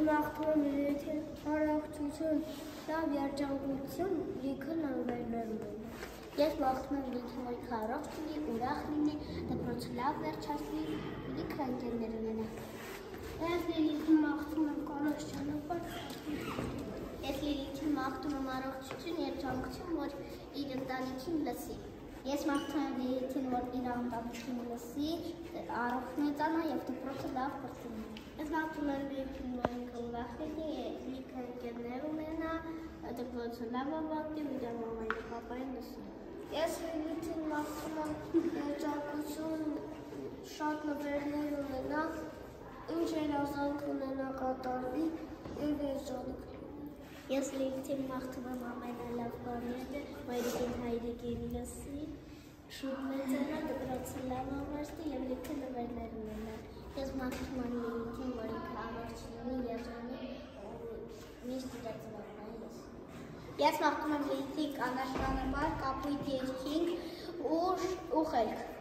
մաղթում եմ լիքը առողջություն, լավ երջանկություն, լիքը նվերներ ունենա։ Ես մաղթում եմ լիքը մորիքը առողջ լինի, ուրախ լինի, դպրոցը լավ վերջացնի, լիքը ընկերներ ունենա։ Ես Լիլիթին մաղթում եմ կանոչ ճանապարհ։ Ես Լիլիթին մաղթում եմ առողջություն, երջանկություն, որ իր ընտանիքին լսի։ Ես մաղթում եմ Լիլիթին, որ իր ընտանիքին լսի, առողջ մեծանա եւ դպրոցը լավ կրթի։ Ես մաղթում եմ Լիլիթին, որ ինքը ուրախ լինի, լիքը ընկերներ ունենա, դպրոցը լավ ավարտի, իր մամային ու պապային լսի։ Ես Լիլիթին մաղթում եմ երջանկություն, շատ նվերներ ունենա, ինչ երազանք ունենա կատարվի եւ երջանիկ։ Ես Լիլիթին մաղթում եմ ամենալավ բաները, մայրիկին հայրիկին լսի, շուտ մեծանա, դպրոցը լավ ավարտի եւ լիքը նվերներ ունենա։ Ես մաղթում եմ Լիլիթին, որ ինքը առողջ լինի, երջանիկ ու միշտ իր ծնողներին լսի։ Ես մաղթում եմ Լիլիթին կանաչ ճանապարհ, կապույտ երկինք ու խելք։